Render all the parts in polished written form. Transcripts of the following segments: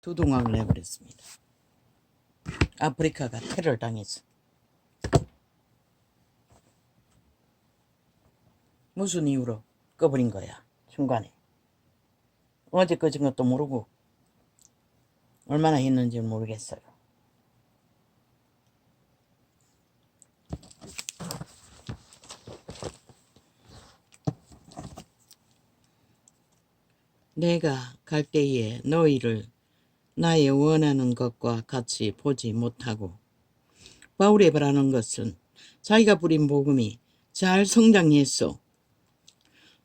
두동강을 내버렸습니다. 아프리카가 테러를 당해서. 무슨 이유로 꺼버린 거야 중간에. 어제 꺼진 것도 모르고 얼마나 했는지 모르겠어요. 내가 갈 때에 너희를 나의 원하는 것과 같이 보지 못하고, 바울이 바라는 것은 자기가 부린 복음이 잘 성장했어.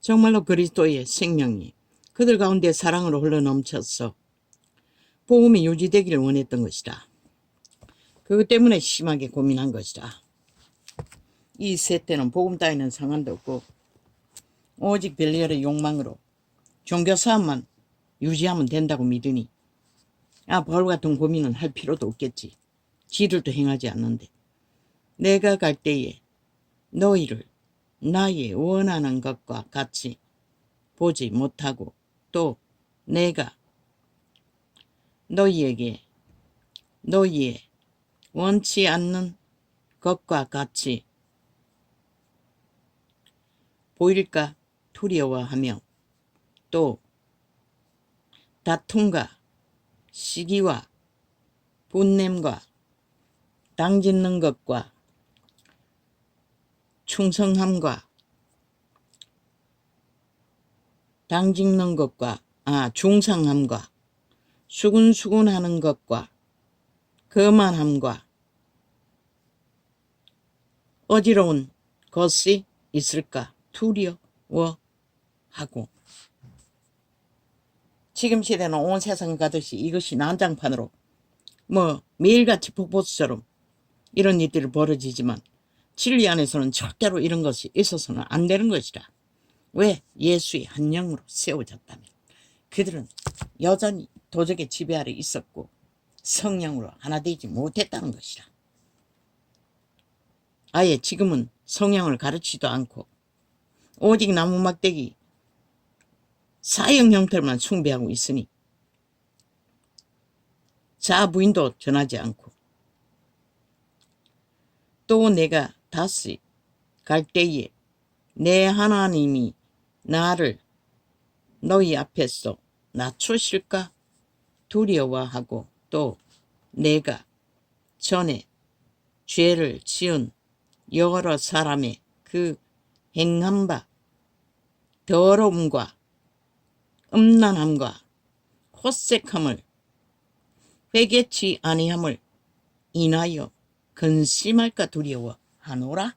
정말로 그리스도의 생명이 그들 가운데 사랑으로 흘러넘쳤어. 복음이 유지되기를 원했던 것이다. 그것 때문에 심하게 고민한 것이다. 이 세대는 복음 따위는 상관도 없고 오직 별리의 욕망으로 종교사업만 유지하면 된다고 믿으니 바울 같은 고민은 할 필요도 없겠지. 지들도 행하지 않는데. 내가 갈 때에 너희를 나의 원하는 것과 같이 보지 못하고, 또 내가 너희에게 너희의 원치 않는 것과 같이 보일까 두려워하며, 또 다툼과 시기와 분냄과 당짓는 것과 충성함과 당짓는 것과 중상함과 수근수근하는 것과 거만함과 어지러운 것이 있을까 두려워하고. 지금 시대는 온 세상 가듯이 이것이 난장판으로 매일같이 폭포수처럼 이런 일들이 벌어지지만 진리 안에서는 절대로 이런 것이 있어서는 안 되는 것이다. 왜? 예수의 한 영으로 세워졌다면. 그들은 여전히 도적의 지배 아래 있었고 성령으로 하나 되지 못했다는 것이다. 아예 지금은 성령을 가르치지도 않고 오직 나무막대기 사형 형태만 숭배하고 있으니 자부인도 전하지 않고, 또 내가 다시 갈 때에 내 하나님이 나를 너희 앞에서 낮추실까 두려워하고, 또 내가 전에 죄를 지은 여러 사람의 그 행한 바 더러움과 음란함과 호색함을 회개치 아니함을 인하여 근심할까 두려워하노라.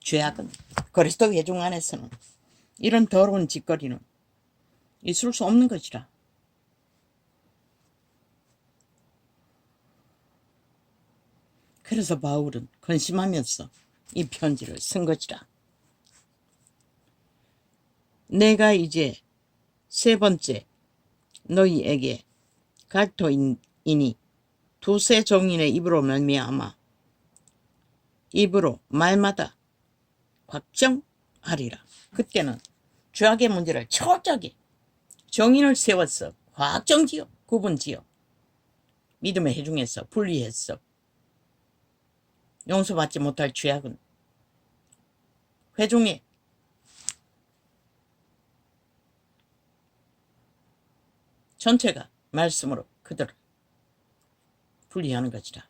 죄악은 그리스도 회중 안에서는 이런 더러운 짓거리는 있을 수 없는 것이라. 그래서 바울은 근심하면서 이 편지를 쓴 것이라. 내가 이제 세 번째 너희에게 갈토이니 두세 종인의 입으로 말미암아 입으로 말마다 확정하리라. 그때는 죄악의 문제를 철저하게 정인을 세웠어. 확정지어 구분지어 믿음의 회중에서 분리했어. 용서받지 못할 죄악은 회중의 전체가 말씀으로 그들을 분리하는 것이라.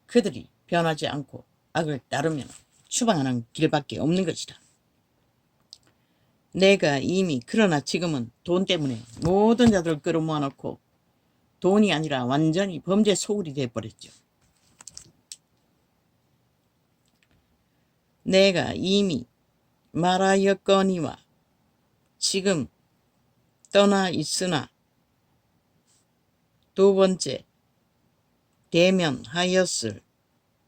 그들이 변하지 않고 악을 따르면 추방하는 길밖에 없는 것이라. 내가 이미 그러나 지금은 돈 때문에 모든 자들을 끌어모아놓고 돈이 아니라 완전히 범죄 소굴이 되어버렸죠. 내가 이미 말하였거니와 지금 떠나 있으나 두 번째 대면하였을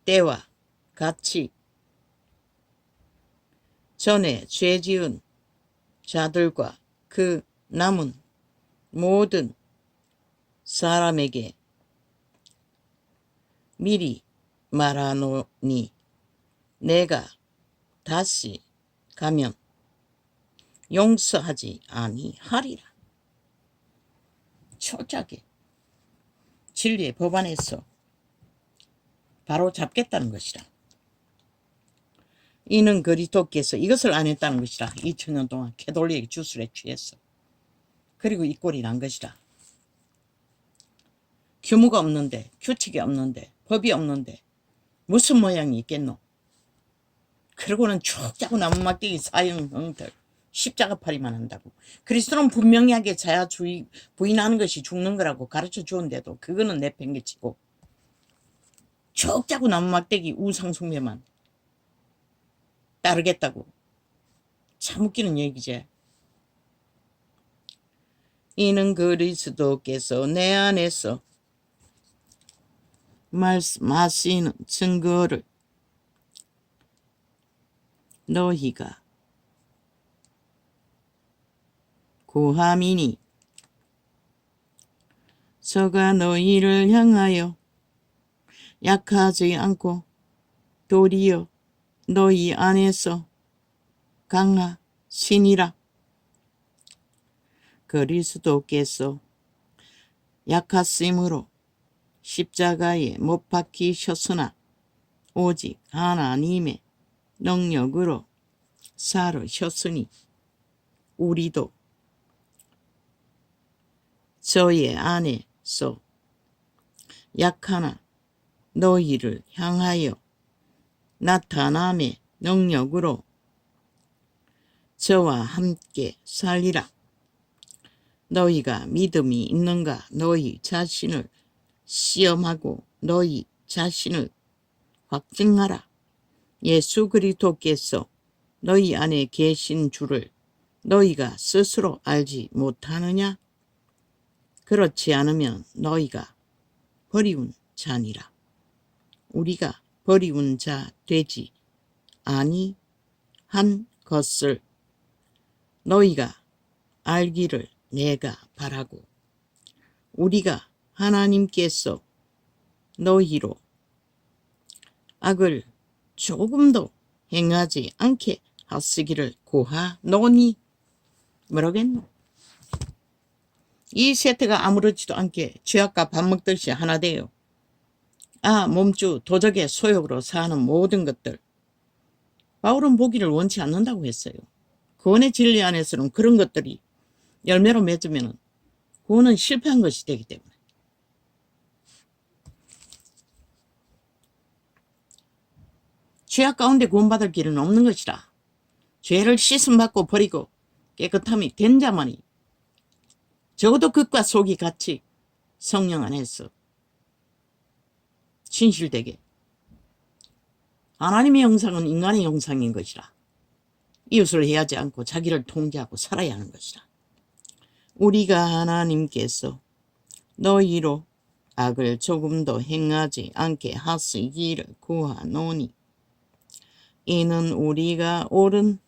때와 같이 전에 죄지은 자들과 그 남은 모든 사람에게 미리 말하노니 내가 다시 가면 용서하지 아니하리라. 철저하게 진리의 법안에서 바로 잡겠다는 것이라. 이는 그리스도께서 이것을 안 했다는 것이라. 2000년 동안 캐톨릭 주술에 취했어. 그리고 이 꼴이 난 것이라. 규모가 없는데, 규칙이 없는데, 법이 없는데 무슨 모양이 있겠노? 그러고는 쭉 자고 나무막대기 사형형들 십자가팔이만 한다고. 그리스도는 분명하게 자야주의 부인하는 것이 죽는 거라고 가르쳐 주었는데도 그거는 내팽개치고 쭉 자고 나무막대기 우상숭배만 따르겠다고. 참 웃기는 얘기지. 이는 그리스도께서 내 안에서 말씀하시는 증거를 너희가 구함이니 저가 너희를 향하여 약하지 않고 도리어 너희 안에서 강하시니라. 그리스도께서 약하심으로 십자가에 못 박히셨으나 오직 하나님의 능력으로 살으셨으니 우리도 저의 안에서 약하나 너희를 향하여 나타남의 능력으로 저와 함께 살리라. 너희가 믿음이 있는가? 너희 자신을 시험하고 너희 자신을 확증하라. 예수 그리스도께서 너희 안에 계신 줄을 너희가 스스로 알지 못하느냐? 그렇지 않으면 너희가 버리운 자니라. 우리가 버리운 자 되지 아니한 것을 너희가 알기를 내가 바라고, 우리가 하나님께서 너희로 악을 조금도 행하지 않게 하시기를 구하노니. 뭐라겠노? 이 세트가 아무렇지도 않게 죄악과 밥 먹듯이 하나 돼요. 몸주 도적의 소욕으로 사는 모든 것들. 바울은 보기를 원치 않는다고 했어요. 구원의 진리 안에서는 그런 것들이 열매로 맺으면 구원은 실패한 것이 되기 때문에. 죄악 가운데 구원받을 길은 없는 것이라. 죄를 씻음받고 버리고 깨끗함이 된 자만이 적어도 끝과 속이 같이 성령 안에서 진실되게, 하나님의 형상은 인간의 형상인 것이라. 이웃을 해하지 않고 자기를 통제하고 살아야 하는 것이라. 우리가 하나님께서 너희로 악을 조금도 행하지 않게 하시기를 구하노니 이는 우리가 옳은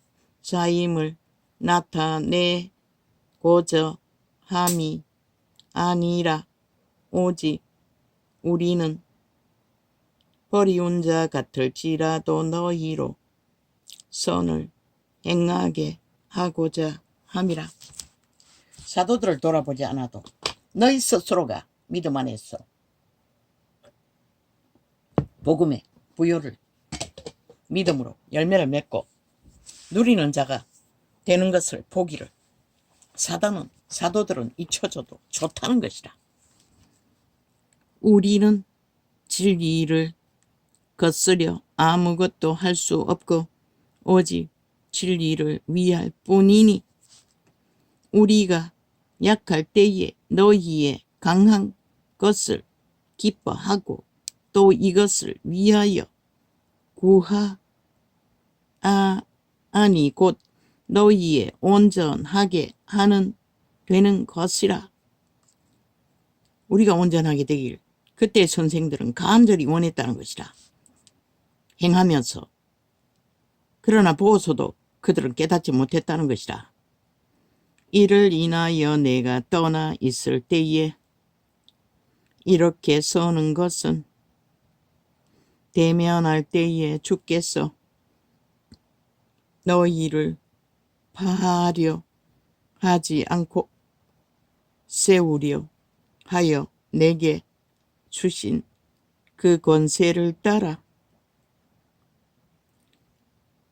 자임을 나타내고자 함이 아니라 오직 우리는 버리운 자 같을지라도 너희로 선을 행하게 하고자 함이라. 사도들을 돌아보지 않아도 너희 스스로가 믿음 안에서 복음의 부요를 믿음으로 열매를 맺고 누리는 자가 되는 것을 보기를 사도들은 잊혀져도 좋다는 것이라. 우리는 진리를 거스려 아무것도 할 수 없고 오직 진리를 위할 뿐이니 우리가 약할 때에 너희의 강한 것을 기뻐하고 또 이것을 위하여 구하아니 곧 너희의 온전하게 하는 되는 것이라. 우리가 온전하게 되길 그때 선생들은 간절히 원했다는 것이라. 행하면서 그러나 보고서도 그들은 깨닫지 못했다는 것이라. 이를 인하여 내가 떠나 있을 때에 이렇게 서는 것은 대면할 때에 주께서 너희를 파하려 하지 않고 세우려 하여 내게 주신 그 권세를 따라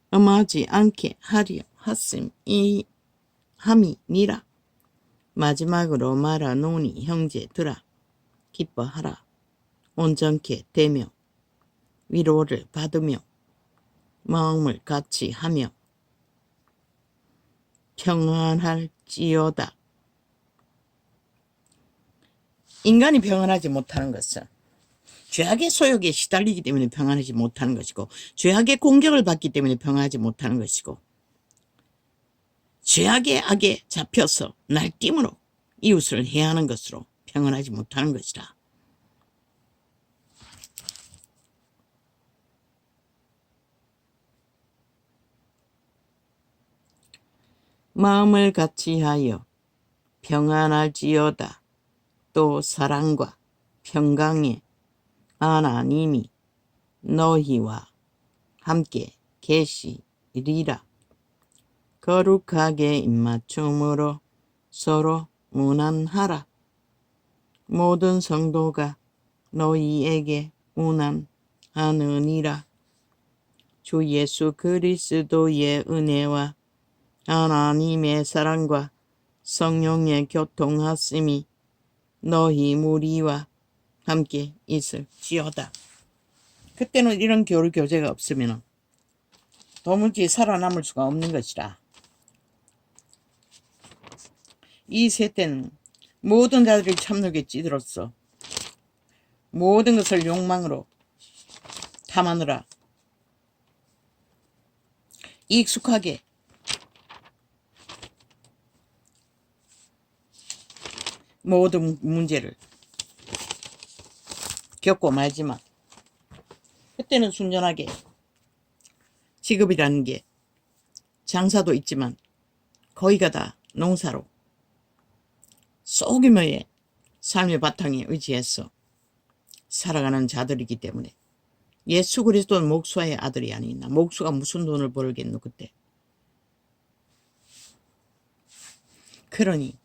엄하지 않게 하려 함이니라. 마지막으로 말하노니 형제들아 기뻐하라. 온전케 되며 위로를 받으며 마음을 같이 하며 평안할지어다. 인간이 평안하지 못하는 것은 죄악의 소욕에 시달리기 때문에 평안하지 못하는 것이고, 죄악의 공격을 받기 때문에 평안하지 못하는 것이고, 죄악의 악에 잡혀서 날뛰므로 이웃을 해하는 것으로 평안하지 못하는 것이라. 마음을 같이하여 평안할지어다. 또 사랑과 평강의 하나님이 너희와 함께 계시리라. 거룩하게 입맞춤으로 서로 문안하라. 모든 성도가 너희에게 문안하느니라. 주 예수 그리스도의 은혜와 하나님의 사랑과 성령의 교통하심이 너희 무리와 함께 있을지어다. 그때는 이런 교류 교제가 없으면 도무지 살아남을 수가 없는 것이라. 이 세대는 모든 자들이 참록에 찌들었어. 모든 것을 욕망으로 탐하느라 익숙하게 모든 문제를 겪고 말지만, 그때는 순전하게 직업이라는 게 장사도 있지만 거의가 다 농사로 소규모의 삶의 바탕에 의지해서 살아가는 자들이기 때문에, 예수 그리스도는 목수의 아들이 아니나 목수가 무슨 돈을 벌겠노 그때. 그러니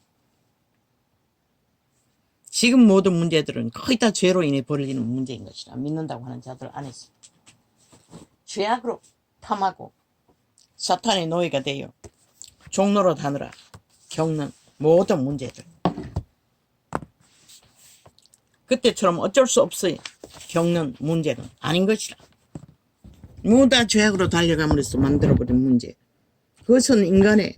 지금 모든 문제들은 거의 다 죄로 인해 벌어지는 문제인 것이라. 믿는다고 하는 자들 안에서 죄악으로 탐하고 사탄의 노예가 되어 종로로 다느라 겪는 모든 문제들, 그때처럼 어쩔 수 없어 겪는 문제는 아닌 것이라. 모두 죄악으로 달려감으로써 만들어버린 문제, 그것은 인간의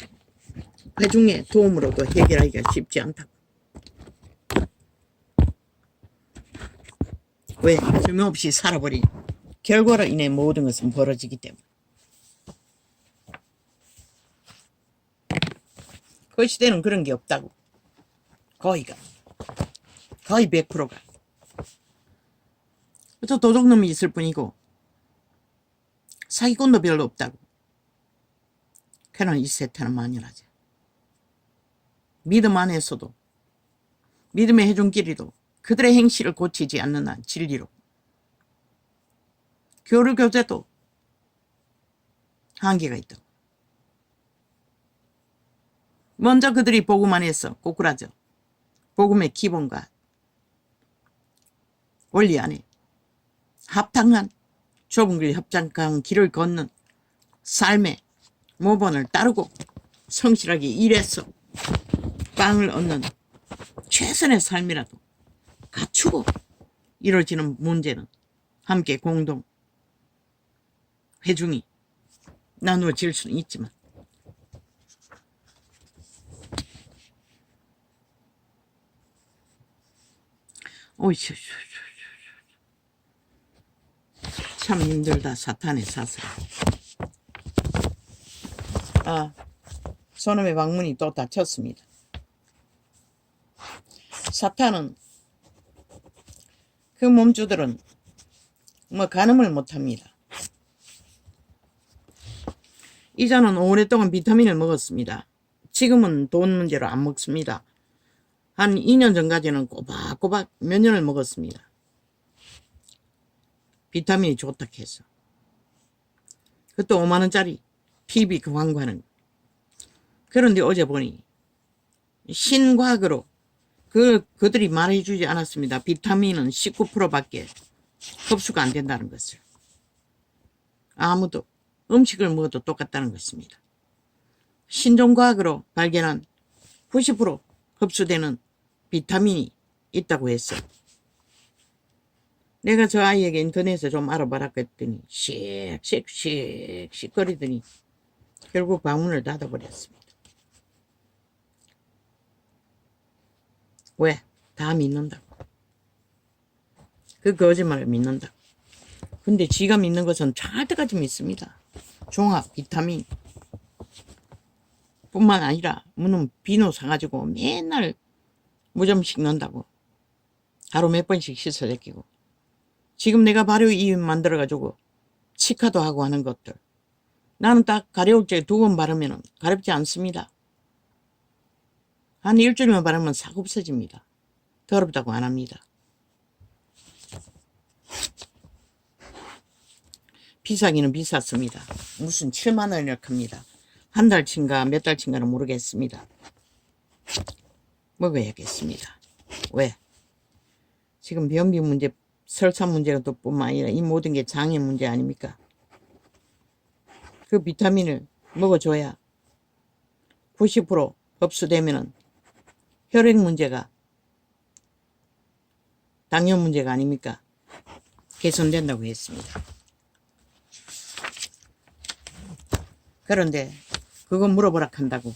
회중의 도움으로도 해결하기가 쉽지 않다고. 왜? 쓸모없이 살아버린 결과로 인해 모든 것은 벌어지기 때문에. 그 시대는 그런 게 없다고. 거의 100%가. 또 도둑놈이 있을 뿐이고 사기꾼도 별로 없다고. 그러나 이 세태는 만연하죠. 믿음 안에서도, 믿음의 해중끼리도 그들의 행실을 고치지 않는 한 진리로, 교류 교제도 한계가 있다. 먼저 그들이 복음 안에서 꼬꾸라져 복음의 기본과 원리 안에 합당한 좁은 길 협착한 길을 걷는 삶의 모본을 따르고 성실하게 일해서 빵을 얻는 최선의 삶이라도 갖추고 이루어지는 문제는 함께 공동 회중이 나누어질 수는 있지만, 참 힘들다. 사탄의 사슬. 소놈의 방문이 또 닫혔습니다. 사탄은, 그 몸주들은 가늠을 못합니다. 이전은 오랫동안 비타민을 먹었습니다. 지금은 돈 문제로 안 먹습니다. 한 2년 전까지는 꼬박꼬박 몇 년을 먹었습니다. 비타민이 좋다 해서. 그것도 5만원짜리 PB 그 광고하는. 그런데 어제 보니 신과학으로 그들이 말해주지 않았습니다. 비타민은 19%밖에 흡수가 안 된다는 것을. 아무도 음식을 먹어도 똑같다는 것입니다. 신종과학으로 발견한 90% 흡수되는 비타민이 있다고 했어. 내가 저 아이에게 인터넷에 좀 알아봐라 했더니 씩씩씩씩 거리더니 결국 방문을 닫아버렸습니다. 왜? 다 믿는다고. 그 거짓말을 믿는다고. 근데 지가 믿는 것은 절대까지 믿습니다. 종합 비타민 뿐만 아니라 무슨 비누 사가지고 맨날 무좀씩 넣는다고. 하루 몇 번씩 씻어 제끼고. 지금 내가 발효 이윤 만들어가지고 치카도 하고 하는 것들. 나는 딱 가려울제 2번 바르면 가렵지 않습니다. 한 일주일만 바르면 싹 없어집니다. 더럽다고 안 합니다. 비싸기는 비쌌습니다. 무슨 7만 원이라고 합니다. 한 달치인가 몇 달치인가는 모르겠습니다. 먹어야겠습니다. 왜? 지금 변비 문제, 설사 문제가 또 뿐만 아니라 이 모든 게 장애 문제 아닙니까? 그 비타민을 먹어줘야 90% 흡수되면은 혈액 문제가, 당뇨 문제가 아닙니까? 개선된다고 했습니다. 그런데 그거 물어보라 한다고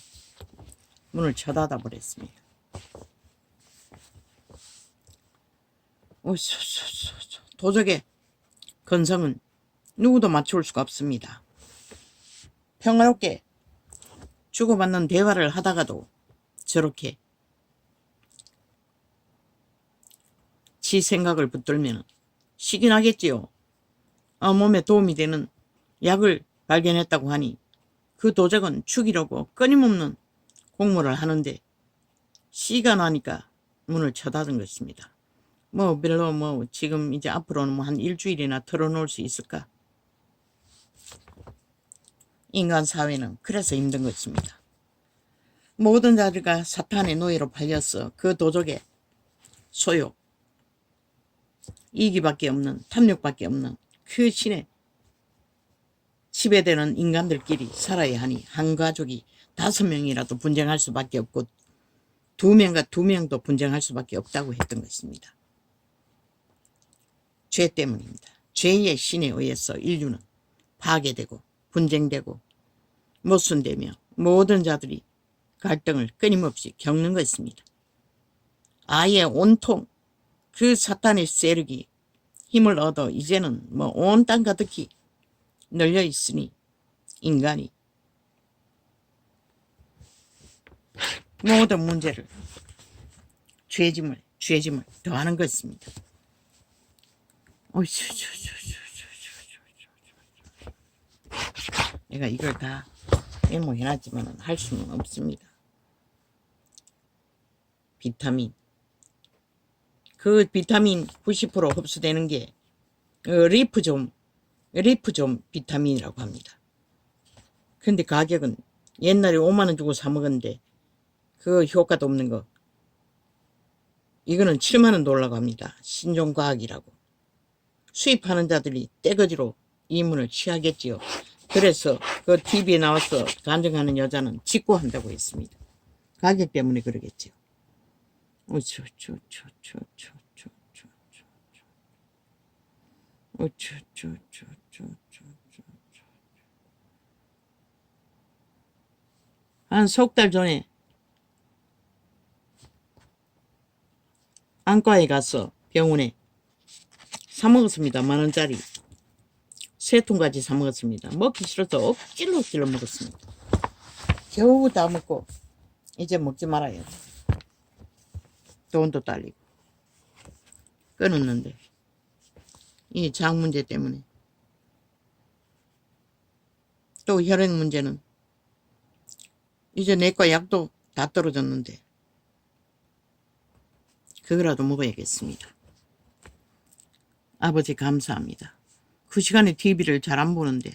문을 쳐닫아 버렸습니다. 도적의 건성은 누구도 맞출 수가 없습니다. 평화롭게 주고받는 대화를 하다가도 저렇게 지 생각을 붙들면 시기 나겠지요. 몸에 도움이 되는 약을 발견했다고 하니 그 도적은 죽이려고 끊임없는 공모를 하는데 시가 나니까 문을 쳐닫은 것입니다. 별로 지금 이제 앞으로는 한 일주일이나 털어놓을 수 있을까? 인간 사회는 그래서 힘든 것입니다. 모든 자들과 사탄의 노예로 팔렸어. 그 도적의 소욕, 이기밖에 없는, 탐욕밖에 없는 그 신의 지배되는 인간들끼리 살아야 하니 한 가족이 5명이라도 분쟁할 수밖에 없고 2명과 2명도 분쟁할 수밖에 없다고 했던 것입니다. 죄 때문입니다. 죄의 신에 의해서 인류는 파괴되고 분쟁되고 모순되며 모든 자들이 갈등을 끊임없이 겪는 것입니다. 아예 온통 그 사탄의 세력이 힘을 얻어 이제는 온 땅 가득히 널려 있으니 인간이 모든 문제를 죄짐을 더하는 것입니다. 내가 이걸 다 메모해놨지만 할 수는 없습니다. 비타민, 그 비타민 90% 흡수되는 게 리프존 비타민이라고 합니다. 근데 가격은 옛날에 5만 원 주고 사 먹었는데 그 효과도 없는 거, 이거는 7만 원 돌라고 합니다. 신종과학이라고. 수입하는 자들이 떼거지로 이문을 취하겠지요. 그래서 그 TV에 나와서 간증하는 여자는 직구한다고 했습니다. 가격 때문에 그러겠지요. 한 석 달 전에 안과에 가서 병원에 사 먹었습니다. 10,000원짜리 3통까지 사 먹었습니다. 먹기 싫어서 억질로 먹었습니다. 겨우 다 먹고 이제 먹지 말아요. 돈도 딸리고 끊었는데 이 장 문제 때문에 또 혈액 문제는 이제 내과 약도 다 떨어졌는데 그거라도 먹어야겠습니다. 아버지 감사합니다. 그 시간에 TV를 잘 안 보는데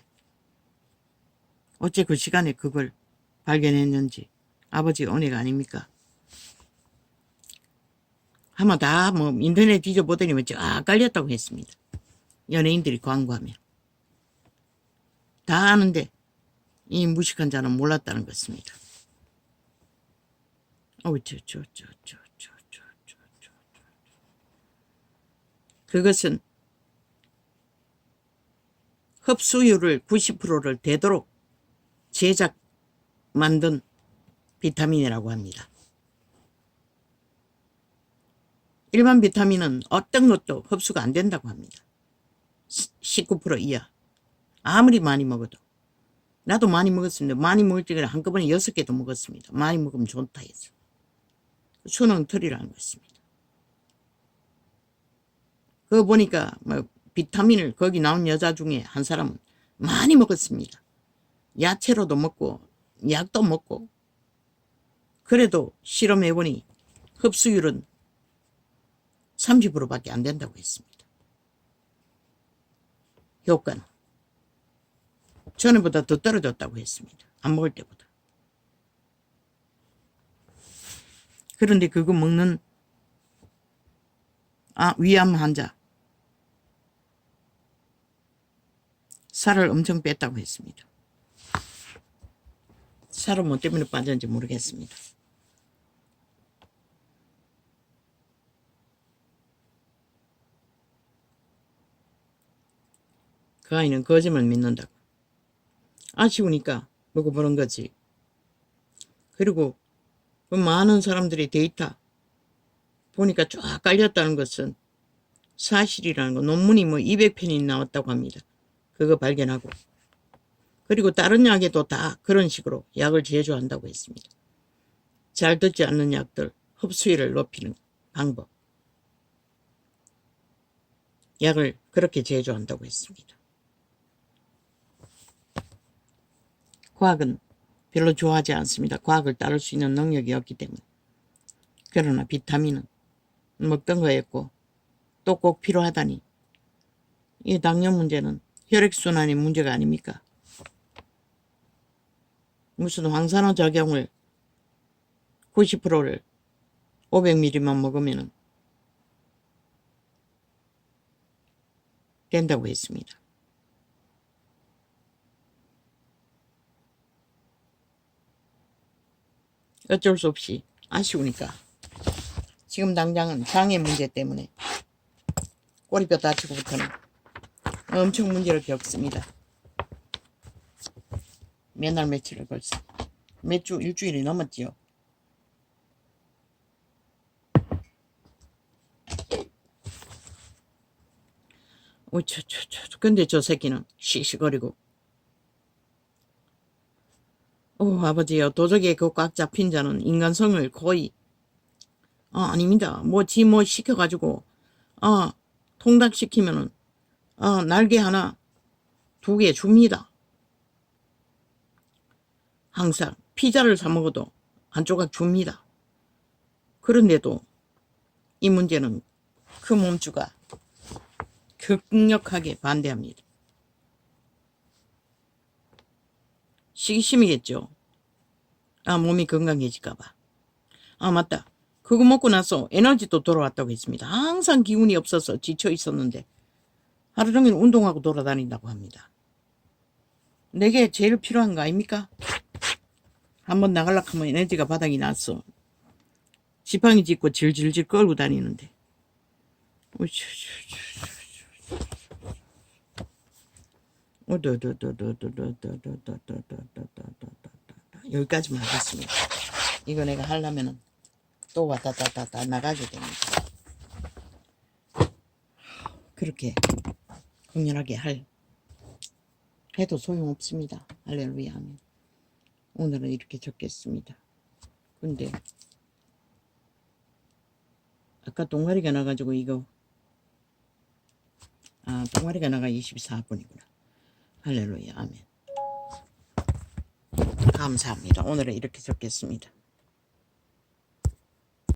어째 그 시간에 그걸 발견했는지 아버지 은혜가 아닙니까? 아마 다 뭐 인터넷 뒤져보더니 쫙 깔렸다고 했습니다. 연예인들이 광고하면. 다 아는데 이 무식한 자는 몰랐다는 것입니다. 그것은 흡수율을 90%를 되도록 제작 만든 비타민이라고 합니다. 일반 비타민은 어떤 것도 흡수가 안 된다고 합니다. 19% 이하. 아무리 많이 먹어도. 나도 많이 먹었습니다. 많이 먹을 때는 한꺼번에 6개도 먹었습니다. 많이 먹으면 좋다 해서. 수능틀이라는 것입니다. 그거 보니까 뭐 비타민을 거기 나온 여자 중에 한 사람은 많이 먹었습니다. 야채로도 먹고 약도 먹고. 그래도 실험해보니 흡수율은 30%밖에 안 된다고 했습니다. 효과는 전에보다 더 떨어졌다고 했습니다. 안 먹을 때보다. 그런데 그거 먹는 위암 환자 살을 엄청 뺐다고 했습니다. 살은 뭐 때문에 빠졌는지 모르겠습니다. 그 아이는 거짓말 믿는다고. 아쉬우니까 먹어보는 거지. 그리고 그 많은 사람들이 데이터 보니까 쫙 깔렸다는 것은 사실이라는 거. 논문이 뭐 200편이 나왔다고 합니다. 그거 발견하고. 그리고 다른 약에도 다 그런 식으로 약을 제조한다고 했습니다. 잘 듣지 않는 약들 흡수율을 높이는 방법. 약을 그렇게 제조한다고 했습니다. 과학은 별로 좋아하지 않습니다. 과학을 따를 수 있는 능력이 없기 때문에. 그러나 비타민은 먹던 거였고 또 꼭 필요하다니. 이 당뇨 문제는 혈액순환의 문제가 아닙니까? 무슨 황산화 작용을 90%를 500ml만 먹으면 된다고 했습니다. 어쩔 수 없이 아쉬우니까 지금 당장은 장애 문제 때문에 꼬리뼈 다치고부터는 엄청 문제를 겪습니다. 몇 날 며칠을 벌써 몇 주 일주일이 넘었지요. 근데 저 새끼는 씩씩거리고 아버지요, 도적에 그 꽉 잡힌 자는 인간성을 거의 아닙니다. 뭐 시켜가지고 통닭시키면은 날개 하나 2개 줍니다. 항상 피자를 사 먹어도 한 조각 줍니다. 그런데도 이 문제는 그 몸주가 극력하게 반대합니다. 시기심이겠죠. 몸이 건강해질까봐. 맞다. 그거 먹고 나서 에너지도 돌아왔다고 했습니다. 항상 기운이 없어서 지쳐 있었는데 하루 종일 운동하고 돌아다닌다고 합니다. 내게 제일 필요한 거 아닙니까? 한번 나가려고 하면 에너지가 바닥이 났어. 지팡이 짚고 질질질 끌고 다니는데. 여기까지만 하겠습니다. 이거 내가 하려면은 또 왔다 갔다 나가게 됩니다. 그렇게 강렬하게 해도 소용없습니다. 할렐루야 하면. 오늘은 이렇게 적겠습니다. 근데 아까 동아리가 나가지고 이거 동아리가 나가 24분이구나. 할렐루야 아멘. 감사합니다. 오늘은 이렇게 적겠습니다.